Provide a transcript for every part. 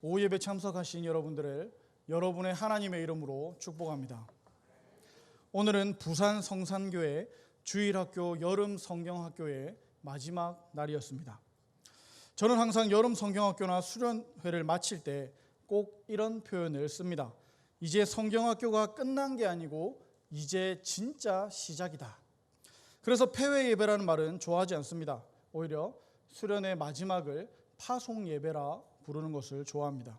오후 예배 참석하신 여러분들을 여러분의 하나님의 이름으로 축복합니다. 오늘은 부산 성산교회 주일학교 여름 성경학교의 마지막 날이었습니다. 저는 항상 여름 성경학교나 수련회를 마칠 때 꼭 이런 표현을 씁니다. 이제 성경학교가 끝난 게 아니고 이제 진짜 시작이다. 그래서 폐회 예배라는 말은 좋아하지 않습니다. 오히려 수련의 마지막을 파송 예배라 부르는 것을 좋아합니다.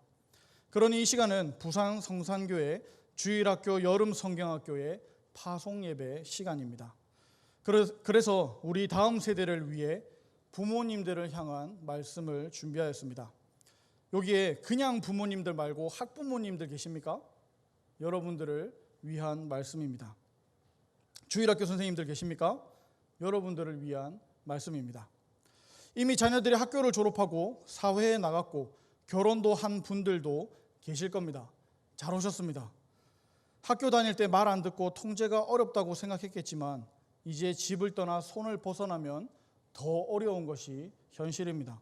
그러니 이 시간은 부산 성산교회 주일학교 여름 성경학교의 파송 예배 시간입니다. 그래서 우리 다음 세대를 위해 부모님들을 향한 말씀을 준비하였습니다. 여기에 그냥 부모님들 말고 학부모님들 계십니까? 여러분들을 위한 말씀입니다. 주일학교 선생님들 계십니까? 여러분들을 위한 말씀입니다. 이미 자녀들이 학교를 졸업하고 사회에 나갔고 결혼도 한 분들도 계실 겁니다. 잘 오셨습니다. 학교 다닐 때 말 안 듣고 통제가 어렵다고 생각했겠지만 이제 집을 떠나 손을 벗어나면 더 어려운 것이 현실입니다.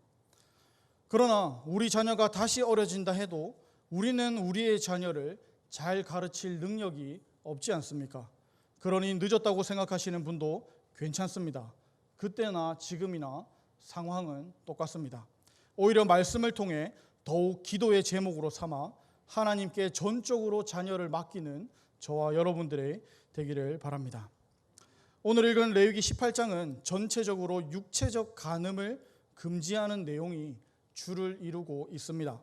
그러나 우리 자녀가 다시 어려진다 해도 우리는 우리의 자녀를 잘 가르칠 능력이 없지 않습니까? 그러니 늦었다고 생각하시는 분도 괜찮습니다. 그때나 지금이나 상황은 똑같습니다. 오히려 말씀을 통해 더욱 기도의 제목으로 삼아 하나님께 전적으로 자녀를 맡기는 저와 여러분들의 되기를 바랍니다. 오늘 읽은 레위기 18장은 전체적으로 육체적 간음을 금지하는 내용이 주를 이루고 있습니다.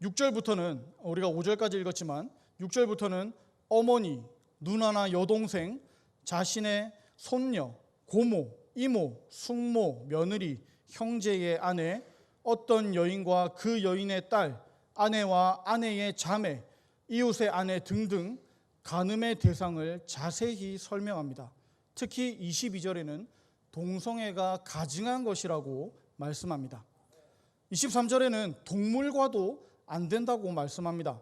6절부터는 우리가 5절까지 읽었지만 6절부터는 어머니, 누나나 여동생, 자신의 손녀, 고모, 이모, 숙모, 며느리, 형제의 아내, 어떤 여인과 그 여인의 딸, 아내와 아내의 자매, 이웃의 아내 등등 간음의 대상을 자세히 설명합니다. 특히 22절에는 동성애가 가증한 것이라고 말씀합니다. 23절에는 동물과도 안 된다고 말씀합니다.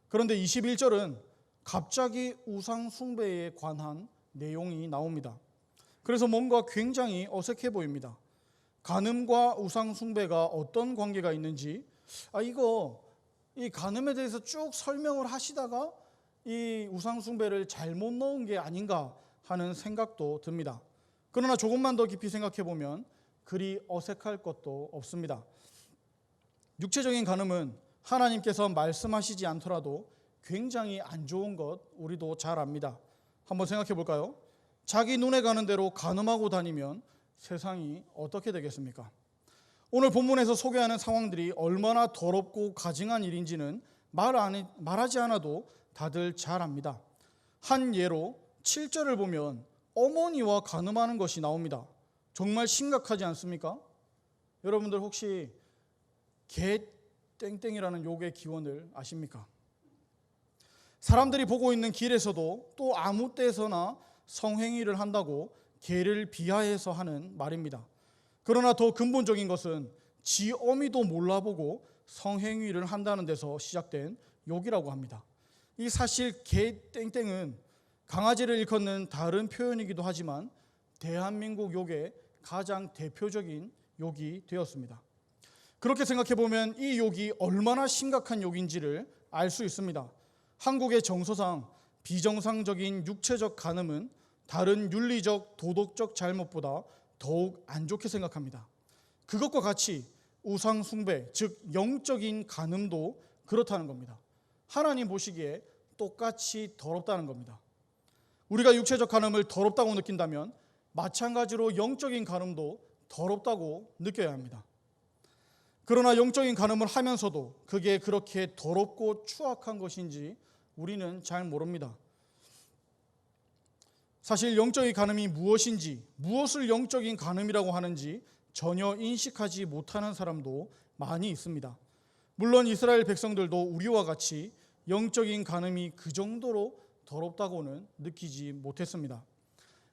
그런데 21절은 갑자기 우상 숭배에 관한 내용이 나옵니다. 그래서 뭔가 굉장히 어색해 보입니다. 간음과 우상 숭배가 어떤 관계가 있는지 이 간음에 대해서 쭉 설명을 하시다가 이 우상 숭배를 잘못 넣은 게 아닌가 하는 생각도 듭니다. 그러나 조금만 더 깊이 생각해 보면 그리 어색할 것도 없습니다. 육체적인 간음은 하나님께서 말씀하시지 않더라도 굉장히 안 좋은 것 우리도 잘 압니다. 한번 생각해 볼까요? 자기 눈에 가는 대로 간음하고 다니면 세상이 어떻게 되겠습니까? 오늘 본문에서 소개하는 상황들이 얼마나 더럽고 가증한 일인지는 말하지 않아도 다들 잘 압니다. 한 예로 7절을 보면 어머니와 간음하는 것이 나옵니다. 정말 심각하지 않습니까? 여러분들 혹시 개 땡땡이라는 욕의 기원을 아십니까? 사람들이 보고 있는 길에서도 또 아무 때서나 성행위를 한다고 개를 비하해서 하는 말입니다. 그러나 더 근본적인 것은 지 어미도 몰라보고 성행위를 한다는 데서 시작된 욕이라고 합니다. 이 사실 개 땡땡은 강아지를 일컫는 다른 표현이기도 하지만 대한민국 욕의 가장 대표적인 욕이 되었습니다. 그렇게 생각해보면 이 욕이 얼마나 심각한 욕인지를 알 수 있습니다. 한국의 정서상 비정상적인 육체적 간음은 다른 윤리적, 도덕적 잘못보다 더욱 안 좋게 생각합니다. 그것과 같이 우상 숭배, 즉 영적인 간음도 그렇다는 겁니다. 하나님 보시기에 똑같이 더럽다는 겁니다. 우리가 육체적 간음을 더럽다고 느낀다면 마찬가지로 영적인 간음도 더럽다고 느껴야 합니다. 그러나 영적인 간음을 하면서도 그게 그렇게 더럽고 추악한 것인지 우리는 잘 모릅니다. 사실 영적인 간음이 무엇인지, 무엇을 영적인 간음이라고 하는지 전혀 인식하지 못하는 사람도 많이 있습니다. 물론 이스라엘 백성들도 우리와 같이 영적인 간음이 그 정도로 더럽다고는 느끼지 못했습니다.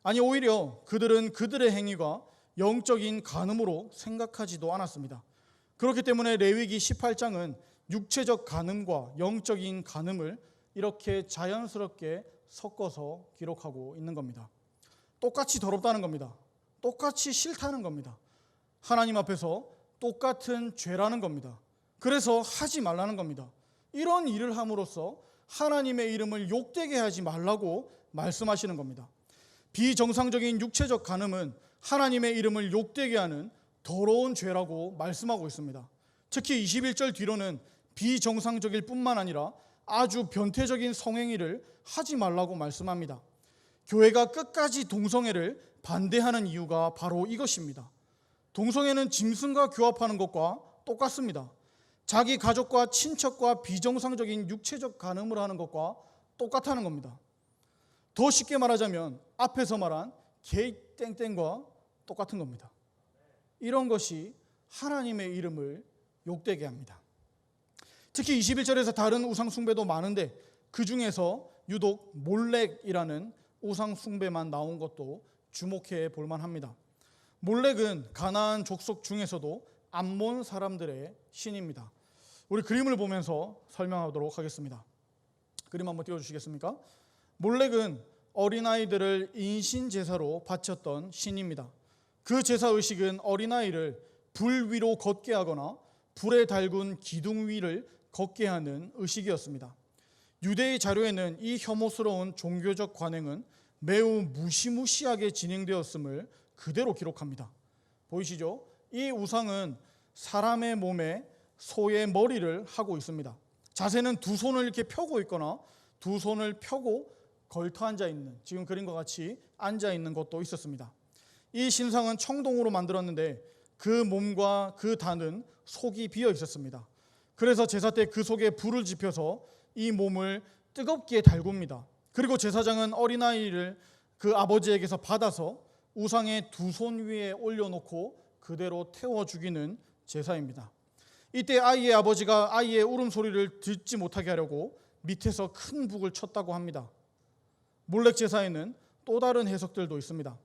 아니, 오히려 그들은 그들의 행위가 영적인 간음으로 생각하지도 않았습니다. 그렇기 때문에 레위기 18장은 육체적 간음과 영적인 간음을 이렇게 자연스럽게 섞어서 기록하고 있는 겁니다. 똑같이 더럽다는 겁니다. 똑같이 싫다는 겁니다. 하나님 앞에서 똑같은 죄라는 겁니다. 그래서 하지 말라는 겁니다. 이런 일을 함으로써 하나님의 이름을 욕되게 하지 말라고 말씀하시는 겁니다. 비정상적인 육체적 간음은 하나님의 이름을 욕되게 하는 더러운 죄라고 말씀하고 있습니다. 특히 21절 뒤로는 비정상적일 뿐만 아니라 아주 변태적인 성행위를 하지 말라고 말씀합니다. 교회가 끝까지 동성애를 반대하는 이유가 바로 이것입니다. 동성애는 짐승과 교합하는 것과 똑같습니다. 자기 가족과 친척과 비정상적인 육체적 간음을 하는 것과 똑같다는 겁니다. 더 쉽게 말하자면 앞에서 말한 게이 땡땡과 똑같은 겁니다. 이런 것이 하나님의 이름을 욕되게 합니다. 특히 21절에서 다른 우상 숭배도 많은데 그 중에서 유독 몰렉이라는 우상 숭배만 나온 것도 주목해 볼 만합니다. 몰렉은 가나안 족속 중에서도 암몬 사람들의 신입니다. 우리 그림을 보면서 설명하도록 하겠습니다. 그림 한번 띄워주시겠습니까? 몰렉은 어린아이들을 인신제사로 바쳤던 신입니다. 그 제사의식은 어린아이를 불 위로 걷게 하거나 불에 달군 기둥 위를 걷게 하는 의식이었습니다. 유대의 자료에는 이 혐오스러운 종교적 관행은 매우 무시무시하게 진행되었음을 그대로 기록합니다. 보이시죠? 이 우상은 사람의 몸에 소의 머리를 하고 있습니다. 자세는 두 손을 이렇게 펴고 있거나 두 손을 펴고 걸터 앉아 있는, 지금 그림과 같이 앉아 있는 것도 있었습니다. 이 신상은 청동으로 만들었는데 그 몸과 그 단은 속이 비어 있었습니다. 그래서 제사 때 그 속에 불을 지펴서 이 몸을 뜨겁게 달굽니다. 그리고 제사장은 어린아이를 그 아버지에게서 받아서 우상의 두 손 위에 올려놓고 그대로 태워 죽이는 제사입니다. 이때 아이의 아버지가 아이의 울음소리를 듣지 못하게 하려고 밑에서 큰 북을 쳤다고 합니다. 몰렉 제사에는 또 다른 해석들도 있습니다.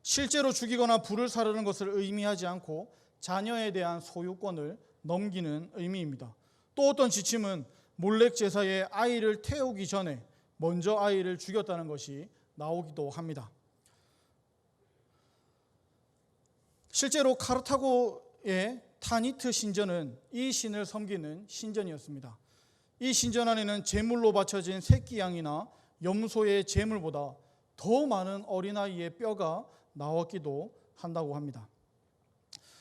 실제로 죽이거나 불을 사르는 것을 의미하지 않고 자녀에 대한 소유권을 넘기는 의미입니다. 또 어떤 지침은 몰렉 제사에 아이를 태우기 전에 먼저 아이를 죽였다는 것이 나오기도 합니다. 실제로 카르타고의 타니트 신전은 이 신을 섬기는 신전이었습니다. 이 신전 안에는 제물로 바쳐진 새끼 양이나 염소의 제물보다 더 많은 어린아이의 뼈가 나왔기도 한다고 합니다.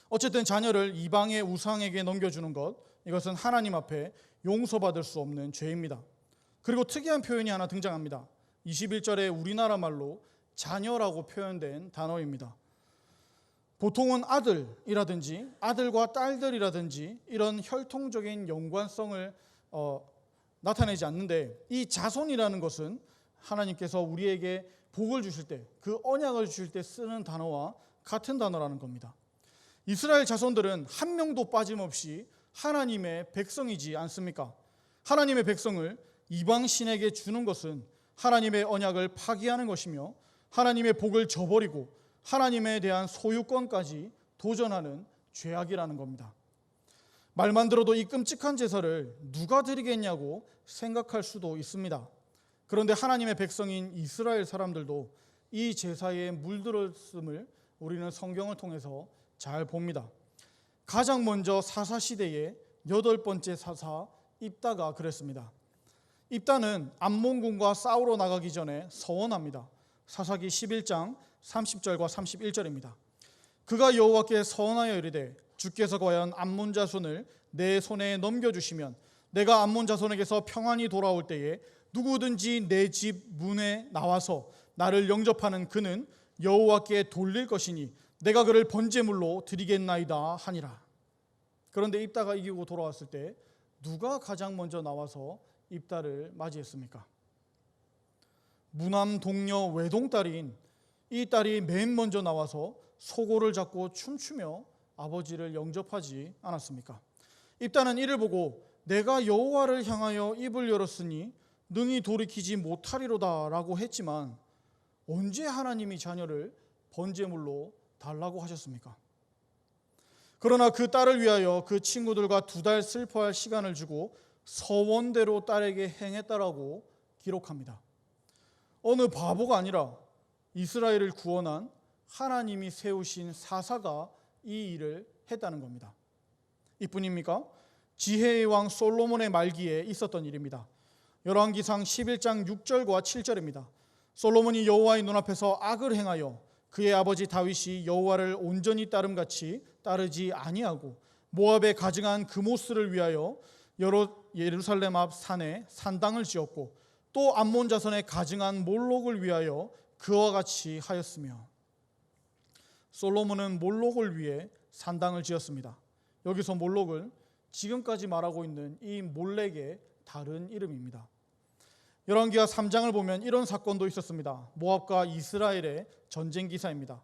어쨌든 자녀를 이방의 우상에게 넘겨주는 것, 이것은 하나님 앞에 용서받을 수 없는 죄입니다. 그리고 특이한 표현이 하나 등장합니다. 21절에 우리나라 말로 자녀라고 표현된 단어입니다. 보통은 아들이라든지 아들과 딸들이라든지 이런 혈통적인 연관성을 나타내지 않는데, 이 자손이라는 것은 하나님께서 우리에게 복을 주실 때, 그 언약을 주실 때 쓰는 단어와 같은 단어라는 겁니다. 이스라엘 자손들은 한 명도 빠짐없이 하나님의 백성이지 않습니까? 하나님의 백성을 이방 신에게 주는 것은 하나님의 언약을 파기하는 것이며 하나님의 복을 저버리고 하나님에 대한 소유권까지 도전하는 죄악이라는 겁니다. 말만 들어도 이 끔찍한 제사를 누가 드리겠냐고 생각할 수도 있습니다. 그런데 하나님의 백성인 이스라엘 사람들도 이 제사에 물들었음을 우리는 성경을 통해서 잘 봅니다. 가장 먼저 사사시대의 8번째 사사 입다가 그랬습니다. 입다는 암몬군과 싸우러 나가기 전에 서원합니다. 사사기 11장 30절과 31절입니다. 그가 여호와께 서원하여 이르되 주께서 과연 암몬 자손을 내 손에 넘겨주시면 내가 암몬 자손에게서 평안히 돌아올 때에 누구든지 내 집 문에 나와서 나를 영접하는 그는 여호와께 돌릴 것이니 내가 그를 번제물로 드리겠나이다 하니라. 그런데 입다가 이기고 돌아왔을 때 누가 가장 먼저 나와서 입다를 맞이했습니까? 무남 동녀 외동딸인 이 딸이 맨 먼저 나와서 소고를 잡고 춤추며 아버지를 영접하지 않았습니까? 입다는 이를 보고 내가 여호와를 향하여 입을 열었으니 능히 돌이키지 못하리로다 라고 했지만, 언제 하나님이 자녀를 번제물로 달라고 하셨습니까? 그러나 그 딸을 위하여 그 친구들과 2달 슬퍼할 시간을 주고 서원대로 딸에게 행했다라고 기록합니다. 어느 바보가 아니라 이스라엘을 구원한 하나님이 세우신 사사가 이 일을 했다는 겁니다. 이뿐입니까? 지혜의 왕 솔로몬의 말기에 있었던 일입니다. 열왕기상 11장 6절과 7절입니다. 솔로몬이 여호와의 눈앞에서 악을 행하여 그의 아버지 다윗이 여호와를 온전히 따름같이 따르지 아니하고 모압에 가증한 그모스를 위하여 예루살렘 앞 산에 산당을 지었고 또 암몬 자손의 가증한 몰록을 위하여 그와 같이 하였으며. 솔로몬은 몰록을 위해 산당을 지었습니다. 여기서 몰록은 지금까지 말하고 있는 이 몰렉의 다른 이름입니다. 열왕기하 3장을 보면 이런 사건도 있었습니다. 모압과 이스라엘의 전쟁 기사입니다.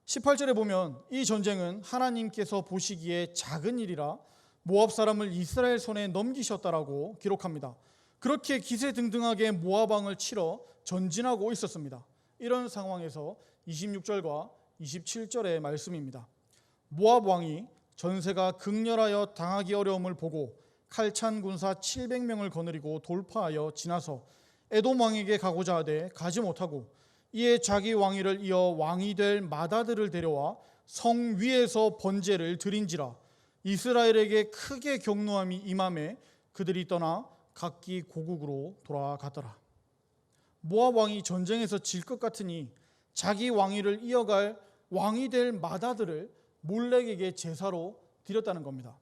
18절에 보면 이 전쟁은 하나님께서 보시기에 작은 일이라 모압 사람을 이스라엘 손에 넘기셨다라고 기록합니다. 그렇게 기세등등하게 모압 왕을 치러 전진하고 있었습니다. 이런 상황에서 26절과 27절의 말씀입니다. 모압 왕이 전세가 극렬하여 당하기 어려움을 보고 칼찬 군사 700명을 거느리고 돌파하여 지나서 에돔 왕에게 가고자 하되 가지 못하고 이에 자기 왕위를 이어 왕이 될 맏아들을 데려와 성 위에서 번제를 드린지라. 이스라엘에게 크게 경노함이 임함에 그들이 떠나 각기 고국으로 돌아가더라. 모압 왕이 전쟁에서 질 것 같으니 자기 왕위를 이어갈 왕이 될 맏아들을 몰렉에게 제사로 드렸다는 겁니다.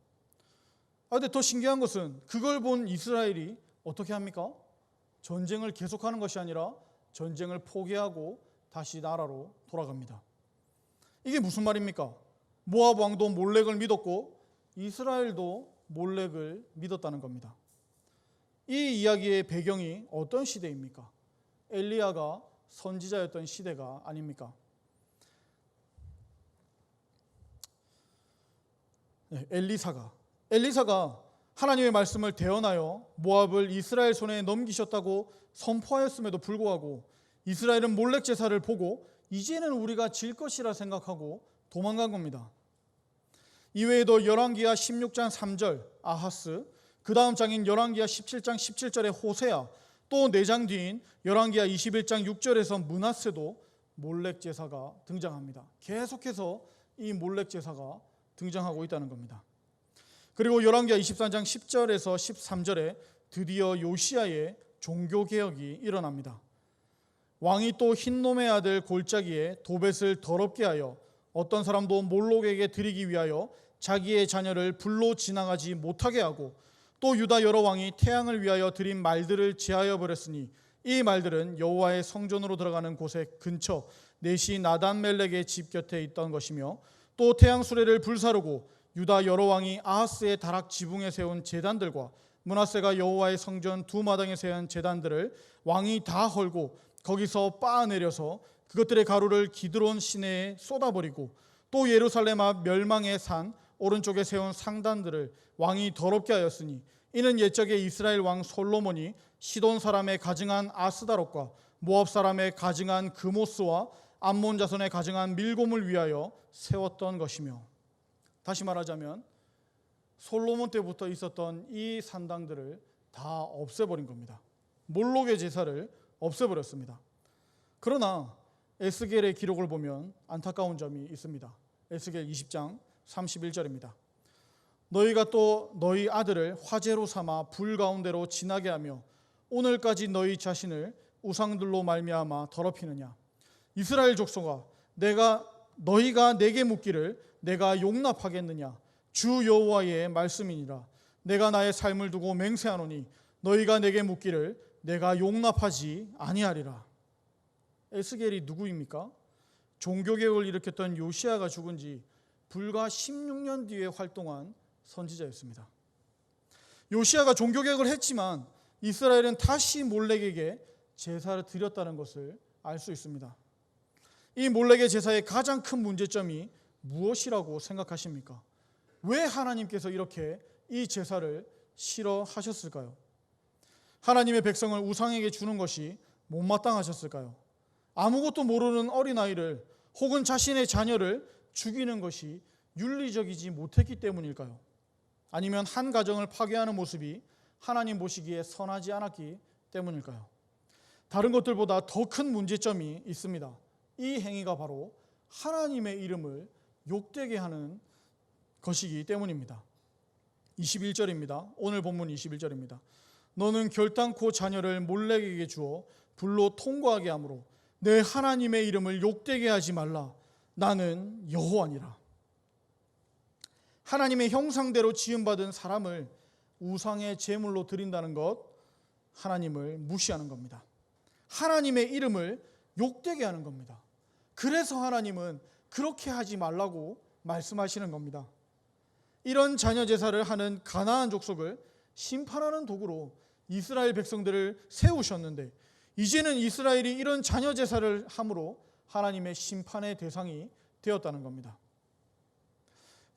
그런데 더 신기한 것은 그걸 본 이스라엘이 어떻게 합니까? 전쟁을 계속하는 것이 아니라 전쟁을 포기하고 다시 나라로 돌아갑니다. 이게 무슨 말입니까? 모압 왕도 몰렉을 믿었고 이스라엘도 몰렉을 믿었다는 겁니다. 이 이야기의 배경이 어떤 시대입니까? 엘리야가 선지자였던 시대가 아닙니까? 엘리사가 하나님의 말씀을 대언하여 모압을 이스라엘 손에 넘기셨다고 선포하였음에도 불구하고 이스라엘은 몰렉 제사를 보고 이제는 우리가 질 것이라 생각하고 도망간 겁니다. 이외에도 열왕기하 16장 3절 아하스, 그 다음 장인 열왕기하 17장 17절의 호세아, 또 4장 뒤인 열왕기하 21장 6절에서 므낫세도 몰렉 제사가 등장합니다. 계속해서 이 몰렉 제사가 등장하고 있다는 겁니다. 그리고 열왕기하 24장 10절에서 13절에 드디어 요시야의 종교개혁이 일어납니다. 왕이 또 흰놈의 아들 골짜기에 도벳을 더럽게 하여 어떤 사람도 몰록에게 드리기 위하여 자기의 자녀를 불로 지나가지 못하게 하고 또 유다 여러 왕이 태양을 위하여 드린 말들을 제하여 버렸으니 이 말들은 여호와의 성전으로 들어가는 곳의 근처 네시 나단멜렉의 집 곁에 있던 것이며 또 태양 수레를 불사르고 유다 여러 왕이 아하스의 다락 지붕에 세운 제단들과 므낫세가 여호와의 성전 두 마당에 세운 제단들을 왕이 다 헐고 거기서 빻아내려서 그것들의 가루를 기드론 시내에 쏟아버리고 또 예루살렘 앞 멸망의 산 오른쪽에 세운 상단들을 왕이 더럽게 하였으니 이는 옛적에 이스라엘 왕 솔로몬이 시돈 사람의 가증한 아스다롯과 모압 사람의 가증한 그모스와 암몬 자손의 가증한 밀곰을 위하여 세웠던 것이며. 다시 말하자면 솔로몬 때부터 있었던 이 산당들을 다 없애버린 겁니다. 몰록의 제사를 없애버렸습니다. 그러나 에스겔의 기록을 보면 안타까운 점이 있습니다. 에스겔 20장 31절입니다. 너희가 또 너희 아들을 화제로 삼아 불 가운데로 지나게 하며 오늘까지 너희 자신을 우상들로 말미암아 더럽히느냐. 이스라엘 족속아, 너희가 내게 묻기를 내가 용납하겠느냐. 주 여호와의 말씀이니라. 내가 나의 삶을 두고 맹세하노니 너희가 내게 묻기를 내가 용납하지 아니하리라. 에스겔이 누구입니까? 종교개혁을 일으켰던 요시야가 죽은 지 불과 16년 뒤에 활동한 선지자였습니다. 요시야가 종교개혁을 했지만 이스라엘은 다시 몰렉에게 제사를 드렸다는 것을 알 수 있습니다. 이 몰렉의 제사의 가장 큰 문제점이 무엇이라고 생각하십니까? 왜 하나님께서 이렇게 이 제사를 싫어하셨을까요? 하나님의 백성을 우상에게 주는 것이 못마땅하셨을까요? 아무것도 모르는 어린아이를 혹은 자신의 자녀를 죽이는 것이 윤리적이지 못했기 때문일까요? 아니면 한 가정을 파괴하는 모습이 하나님 보시기에 선하지 않았기 때문일까요? 다른 것들보다 더 큰 문제점이 있습니다. 이 행위가 바로 하나님의 이름을 욕되게 하는 것이기 때문입니다. 21절입니다. 오늘 본문 21절입니다. 너는 결단코 자녀를 몰렉에게 주어 불로 통과하게 하므로 내 하나님의 이름을 욕되게 하지 말라. 나는 여호와니라. 하나님의 형상대로 지음받은 사람을 우상의 제물로 드린다는 것, 하나님을 무시하는 겁니다. 하나님의 이름을 욕되게 하는 겁니다. 그래서 하나님은 그렇게 하지 말라고 말씀하시는 겁니다. 이런 자녀 제사를 하는 가나안 족속을 심판하는 도구로 이스라엘 백성들을 세우셨는데, 이제는 이스라엘이 이런 자녀 제사를 함으로 하나님의 심판의 대상이 되었다는 겁니다.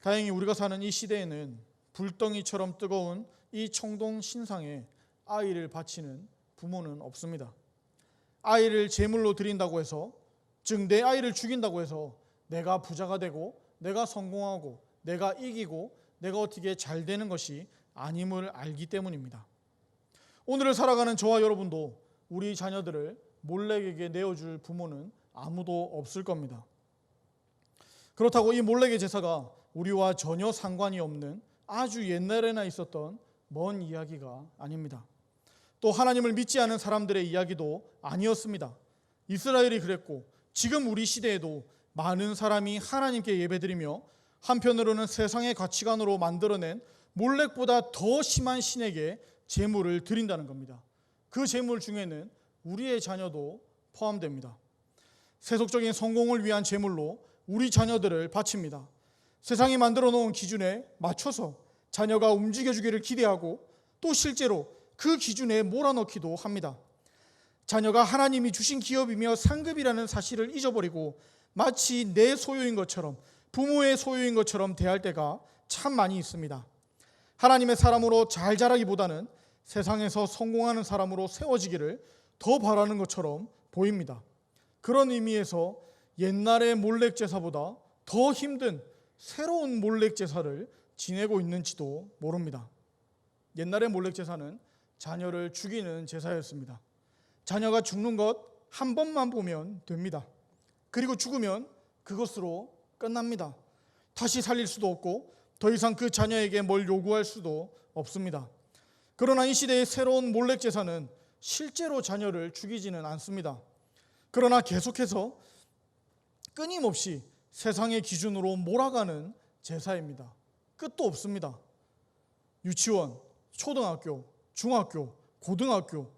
다행히 우리가 사는 이 시대에는 불덩이처럼 뜨거운 이 청동 신상에 아이를 바치는 부모는 없습니다. 아이를 제물로 드린다고 해서, 즉 내 아이를 죽인다고 해서 내가 부자가 되고 내가 성공하고 내가 이기고 내가 어떻게 잘 되는 것이 아님을 알기 때문입니다. 오늘을 살아가는 저와 여러분도 우리 자녀들을 몰렉에게 내어줄 부모는 아무도 없을 겁니다. 그렇다고 이 몰렉의 제사가 우리와 전혀 상관이 없는 아주 옛날에나 있었던 먼 이야기가 아닙니다. 또 하나님을 믿지 않은 사람들의 이야기도 아니었습니다. 이스라엘이 그랬고 지금 우리 시대에도 많은 사람이 하나님께 예배드리며 한편으로는 세상의 가치관으로 만들어낸 몰렉보다 더 심한 신에게 제물을 드린다는 겁니다. 그 제물 중에는 우리의 자녀도 포함됩니다. 세속적인 성공을 위한 제물로 우리 자녀들을 바칩니다. 세상이 만들어 놓은 기준에 맞춰서 자녀가 움직여주기를 기대하고 또 실제로 그 기준에 몰아넣기도 합니다. 자녀가 하나님이 주신 기업이며 상급이라는 사실을 잊어버리고 마치 내 소유인 것처럼, 부모의 소유인 것처럼 대할 때가 참 많이 있습니다. 하나님의 사람으로 잘 자라기보다는 세상에서 성공하는 사람으로 세워지기를 더 바라는 것처럼 보입니다. 그런 의미에서 옛날의 몰렉 제사보다 더 힘든 새로운 몰렉 제사를 지내고 있는지도 모릅니다. 옛날의 몰렉 제사는 자녀를 죽이는 제사였습니다. 자녀가 죽는 것 한 번만 보면 됩니다. 그리고 죽으면 그것으로 끝납니다. 다시 살릴 수도 없고 더 이상 그 자녀에게 뭘 요구할 수도 없습니다. 그러나 이 시대의 새로운 몰렉 제사는 실제로 자녀를 죽이지는 않습니다. 그러나 계속해서 끊임없이 세상의 기준으로 몰아가는 제사입니다. 끝도 없습니다. 유치원, 초등학교, 중학교, 고등학교,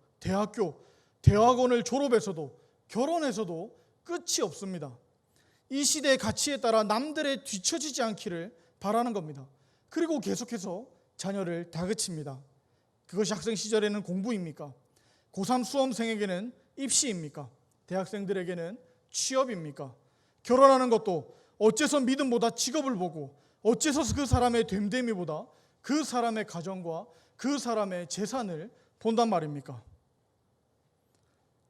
대학원을 졸업해서도 결혼해서도 끝이 없습니다. 이 시대의 가치에 따라 남들에 뒤처지지 않기를 바라는 겁니다. 그리고 계속해서 자녀를 다그칩니다. 그것이 학생 시절에는 공부입니까? 고3 수험생에게는 입시입니까? 대학생들에게는 취업입니까? 결혼하는 것도 어째서 믿음보다 직업을 보고 어째서 그 사람의 됨됨이보다 그 사람의 가정과 그 사람의 재산을 본단 말입니까?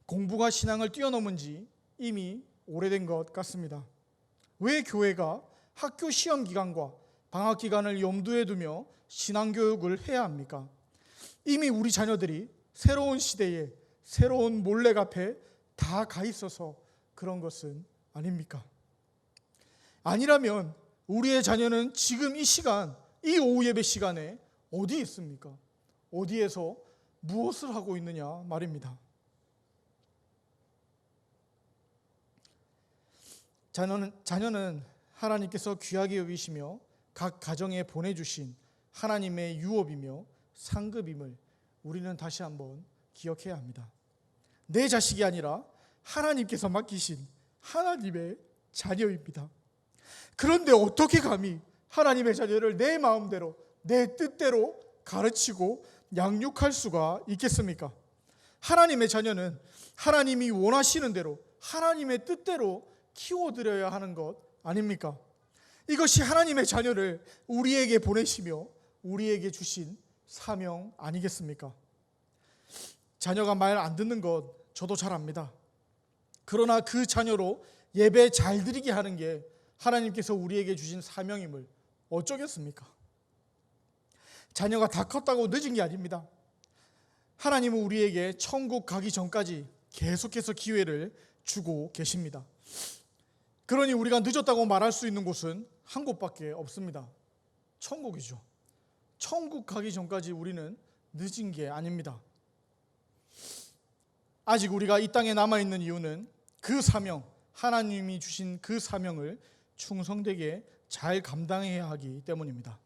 공부가 신앙을 뛰어넘은 지 이미 오래된 것 같습니다. 왜 교회가 학교 시험 기간과 방학 기간을 염두에 두며 신앙교육을 해야 합니까? 이미 우리 자녀들이 새로운 시대에 새로운 몰렉 앞에 다 가 있어서 그런 것은 아닙니까? 아니라면 우리의 자녀는 지금 이 시간, 이 오후 예배 시간에 어디 있습니까? 어디에서 무엇을 하고 있느냐 말입니다. 자녀는 하나님께서 귀하게 여기시며 각 가정에 보내주신 하나님의 유업이며 상급임을 우리는 다시 한번 기억해야 합니다. 내 자식이 아니라 하나님께서 맡기신 하나님의 자녀입니다. 그런데 어떻게 감히 하나님의 자녀를 내 마음대로, 내 뜻대로 가르치고 양육할 수가 있겠습니까? 하나님의 자녀는 하나님이 원하시는 대로, 하나님의 뜻대로 키워드려야 하는 것 아닙니까? 이것이 하나님의 자녀를 우리에게 보내시며 우리에게 주신 사명 아니겠습니까? 자녀가 말 안 듣는 것 저도 잘 압니다. 그러나 그 자녀로 예배 잘 드리게 하는 게 하나님께서 우리에게 주신 사명임을 어쩌겠습니까? 자녀가 다 컸다고 늦은 게 아닙니다. 하나님은 우리에게 천국 가기 전까지 계속해서 기회를 주고 계십니다. 그러니 우리가 늦었다고 말할 수 있는 곳은 한 곳밖에 없습니다. 천국이죠. 천국 가기 전까지 우리는 늦은 게 아닙니다. 아직 우리가 이 땅에 남아있는 이유는 그 사명, 하나님이 주신 그 사명을 충성되게 잘 감당해야 하기 때문입니다.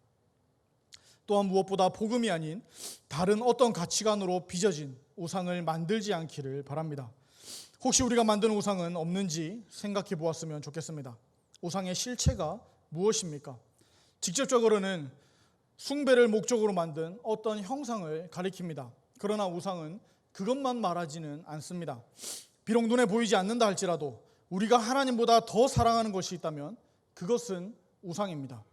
또한 무엇보다 복음이 아닌 다른 어떤 가치관으로 빚어진 우상을 만들지 않기를 바랍니다. 혹시 우리가 만든 우상은 없는지 생각해 보았으면 좋겠습니다. 우상의 실체가 무엇입니까? 직접적으로는 숭배를 목적으로 만든 어떤 형상을 가리킵니다. 그러나 우상은 그것만 말하지는 않습니다. 비록 눈에 보이지 않는다 할지라도 우리가 하나님보다 더 사랑하는 것이 있다면 그것은 우상입니다.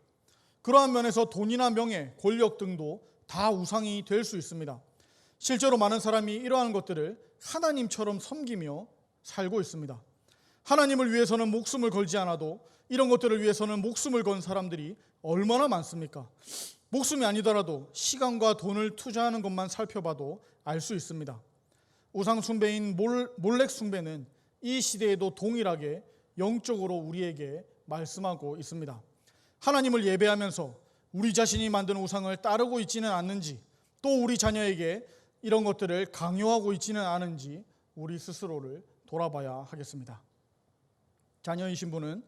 그러한 면에서 돈이나 명예, 권력 등도 다 우상이 될 수 있습니다. 실제로 많은 사람이 이러한 것들을 하나님처럼 섬기며 살고 있습니다. 하나님을 위해서는 목숨을 걸지 않아도 이런 것들을 위해서는 목숨을 건 사람들이 얼마나 많습니까? 목숨이 아니더라도 시간과 돈을 투자하는 것만 살펴봐도 알 수 있습니다. 우상 숭배인 몰렉 숭배는 이 시대에도 동일하게 영적으로 우리에게 말씀하고 있습니다. 하나님을 예배하면서 우리 자신이 만든 우상을 따르고 있지는 않는지, 또 우리 자녀에게 이런 것들을 강요하고 있지는 않은지 우리 스스로를 돌아봐야 하겠습니다. 자녀이신 분은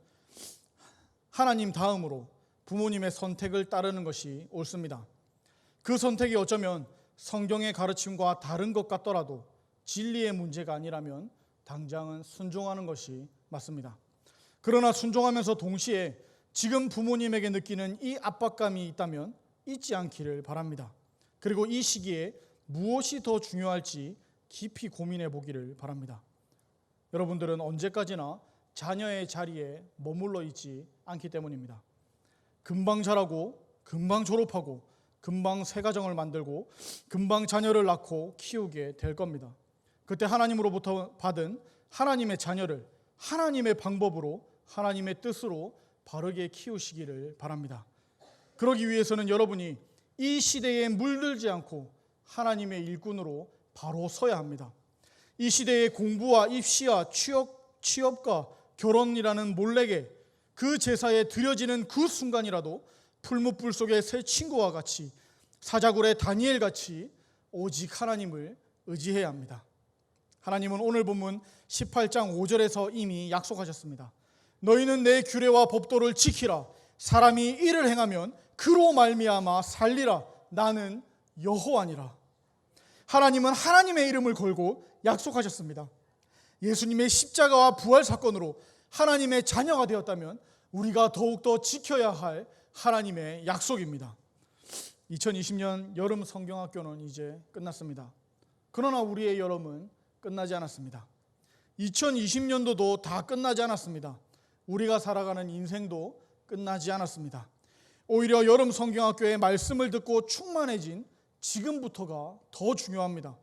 하나님 다음으로 부모님의 선택을 따르는 것이 옳습니다. 그 선택이 어쩌면 성경의 가르침과 다른 것 같더라도 진리의 문제가 아니라면 당장은 순종하는 것이 맞습니다. 그러나 순종하면서 동시에 지금 부모님에게 느끼는 이 압박감이 있다면 잊지 않기를 바랍니다. 그리고 이 시기에 무엇이 더 중요할지 깊이 고민해 보기를 바랍니다. 여러분들은 언제까지나 자녀의 자리에 머물러 있지 않기 때문입니다. 금방 자라고 금방 졸업하고 금방 새 가정을 만들고 금방 자녀를 낳고 키우게 될 겁니다. 그때 하나님으로부터 받은 하나님의 자녀를 하나님의 방법으로 하나님의 뜻으로 바르게 키우시기를 바랍니다. 그러기 위해서는 여러분이 이 시대에 물들지 않고 하나님의 일꾼으로 바로 서야 합니다. 이 시대의 공부와 입시와 취업과 결혼이라는 몰렉의 그 제사에 드려지는 그 순간이라도 풀무불 속의 새 친구와 같이 사자굴의 다니엘 같이 오직 하나님을 의지해야 합니다. 하나님은 오늘 본문 18장 5절에서 이미 약속하셨습니다. 너희는 내 규례와 법도를 지키라. 사람이 이를 행하면 그로 말미암아 살리라. 나는 여호와니라. 하나님은 하나님의 이름을 걸고 약속하셨습니다. 예수님의 십자가와 부활 사건으로 하나님의 자녀가 되었다면 우리가 더욱더 지켜야 할 하나님의 약속입니다. 2020년 여름 성경학교는 이제 끝났습니다. 그러나 우리의 여름은 끝나지 않았습니다. 2020년도도 다 끝나지 않았습니다. 우리가 살아가는 인생도 끝나지 않았습니다. 오히려 여름 성경학교의 말씀을 듣고 충만해진 지금부터가 더 중요합니다.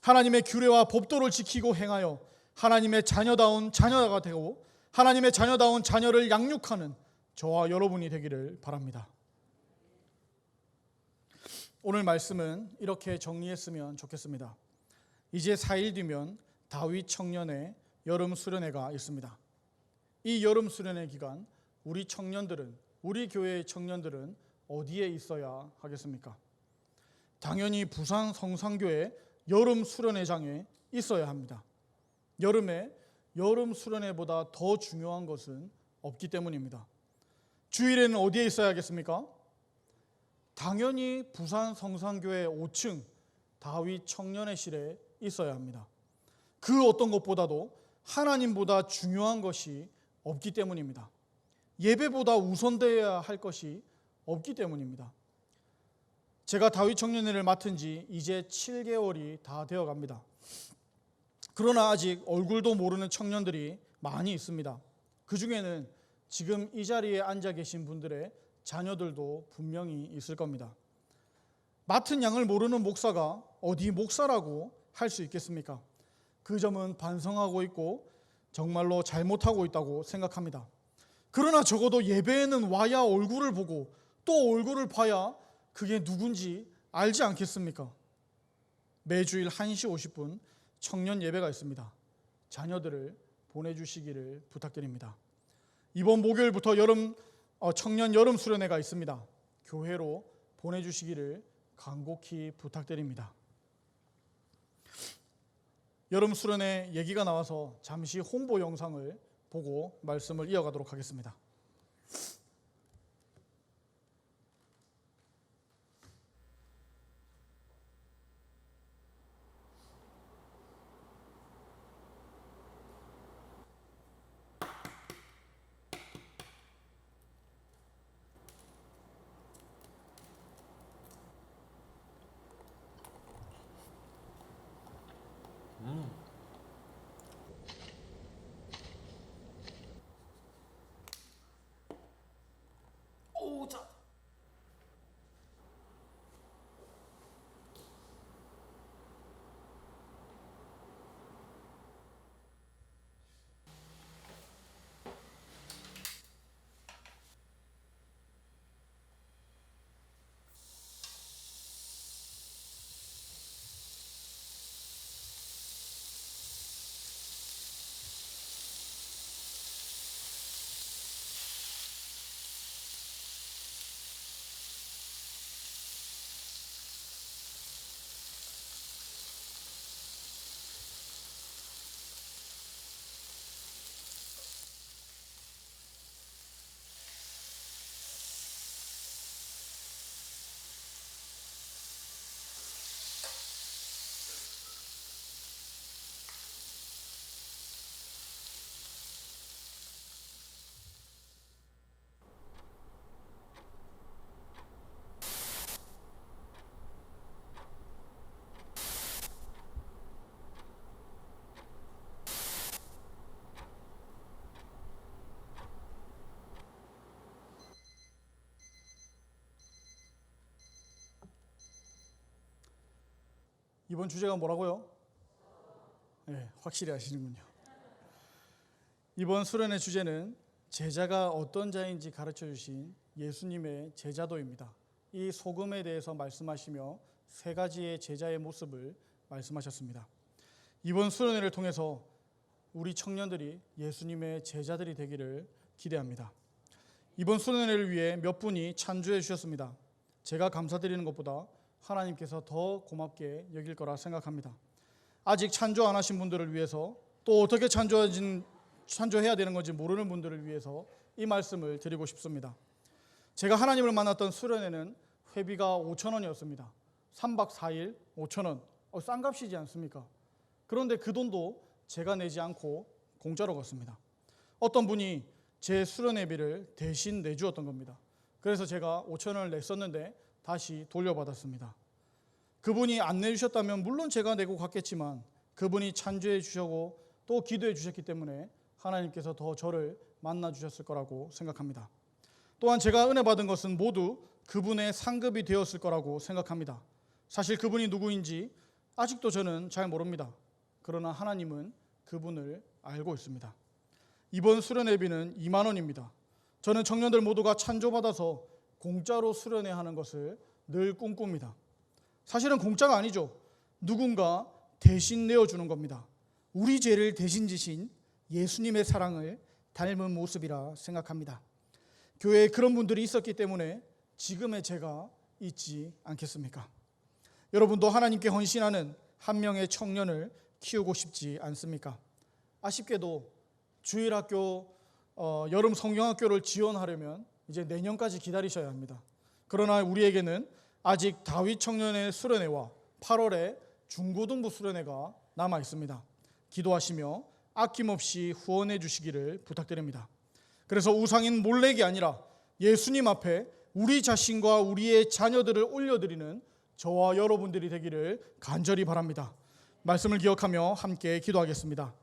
하나님의 규례와 법도를 지키고 행하여 하나님의 자녀다운 자녀가 되고 하나님의 자녀다운 자녀를 양육하는 저와 여러분이 되기를 바랍니다. 오늘 말씀은 이렇게 정리했으면 좋겠습니다. 이제 4일 뒤면 다윗 청년의 여름 수련회가 있습니다. 이 여름 수련회 기간 우리 청년들은, 우리 교회의 청년들은 어디에 있어야 하겠습니까? 당연히 부산 성산교회 여름 수련회장에 있어야 합니다. 여름에 여름 수련회보다 더 중요한 것은 없기 때문입니다. 주일에는 어디에 있어야 하겠습니까? 당연히 부산 성산교회 5층 다윗 청년회실에 있어야 합니다. 그 어떤 것보다도 하나님보다 중요한 것이 없기 때문입니다. 예배보다 우선되어야 할 것이 없기 때문입니다. 제가 다윗 청년회를 맡은 지 이제 7개월이 다 되어 갑니다. 그러나 아직 얼굴도 모르는 청년들이 많이 있습니다. 그 중에는 지금 이 자리에 앉아 계신 분들의 자녀들도 분명히 있을 겁니다. 맡은 양을 모르는 목사가 어디 목사라고 할 수 있겠습니까? 그 점은 반성하고 있고 정말로 잘못하고 있다고 생각합니다. 그러나 적어도 예배에는 와야 얼굴을 보고 또 얼굴을 봐야 그게 누군지 알지 않겠습니까? 매주일 1시 50분 청년 예배가 있습니다. 자녀들을 보내주시기를 부탁드립니다. 이번 목요일부터 청년 여름 수련회가 있습니다. 교회로 보내주시기를 간곡히 부탁드립니다. 여름 수련회 얘기가 나와서 잠시 홍보 영상을 보고 말씀을 이어가도록 하겠습니다. 오자. 이번 주제가 뭐라고요? 네, 확실히 아시는군요. 이번 수련의 주제는 제자가 어떤 자인지 가르쳐 주신 예수님의 제자도입니다. 이 소금에 대해서 말씀하시며 세 가지의 제자의 모습을 말씀하셨습니다. 이번 수련회를 통해서 우리 청년들이 예수님의 제자들이 되기를 기대합니다. 이번 수련회를 위해 몇 분이 찬조해 주셨습니다. 제가 감사드리는 것보다 하나님께서 더 고맙게 여길 거라 생각합니다. 아직 찬조 안 하신 분들을 위해서, 또 어떻게 찬조해야 되는 건지 모르는 분들을 위해서 이 말씀을 드리고 싶습니다. 제가 하나님을 만났던 수련회는 회비가 5,000원이었습니다. 3박 4일 5,000원. 싼 값이지 않습니까? 그런데 그 돈도 제가 내지 않고 공짜로 갔습니다. 어떤 분이 제 수련회비를 대신 내주었던 겁니다. 그래서 제가 5,000원을 냈었는데 다시 돌려받았습니다. 그분이 안 내주셨다면 물론 제가 내고 갔겠지만 그분이 찬조해 주시고 또 기도해 주셨기 때문에 하나님께서 더 저를 만나 주셨을 거라고 생각합니다. 또한 제가 은혜 받은 것은 모두 그분의 상급이 되었을 거라고 생각합니다. 사실 그분이 누구인지 아직도 저는 잘 모릅니다. 그러나 하나님은 그분을 알고 있습니다. 이번 수련회비는 2만 원입니다. 저는 청년들 모두가 찬조받아서 공짜로 수련회 하는 것을 늘 꿈꿉니다. 사실은 공짜가 아니죠. 누군가 대신 내어주는 겁니다. 우리 죄를 대신 지신 예수님의 사랑을 닮은 모습이라 생각합니다. 교회에 그런 분들이 있었기 때문에 지금의 제가 있지 않겠습니까? 여러분도 하나님께 헌신하는 한 명의 청년을 키우고 싶지 않습니까? 아쉽게도 주일학교 여름 성경학교를 지원하려면 이제 내년까지 기다리셔야 합니다. 그러나 우리에게는 아직 다윗 청년의 수련회와 8월에 중고등부 수련회가 남아 있습니다. 기도하시며 아낌없이 후원해 주시기를 부탁드립니다. 그래서 우상인 몰렉이 아니라 예수님 앞에 우리 자신과 우리의 자녀들을 올려드리는 저와 여러분들이 되기를 간절히 바랍니다. 말씀을 기억하며 함께 기도하겠습니다.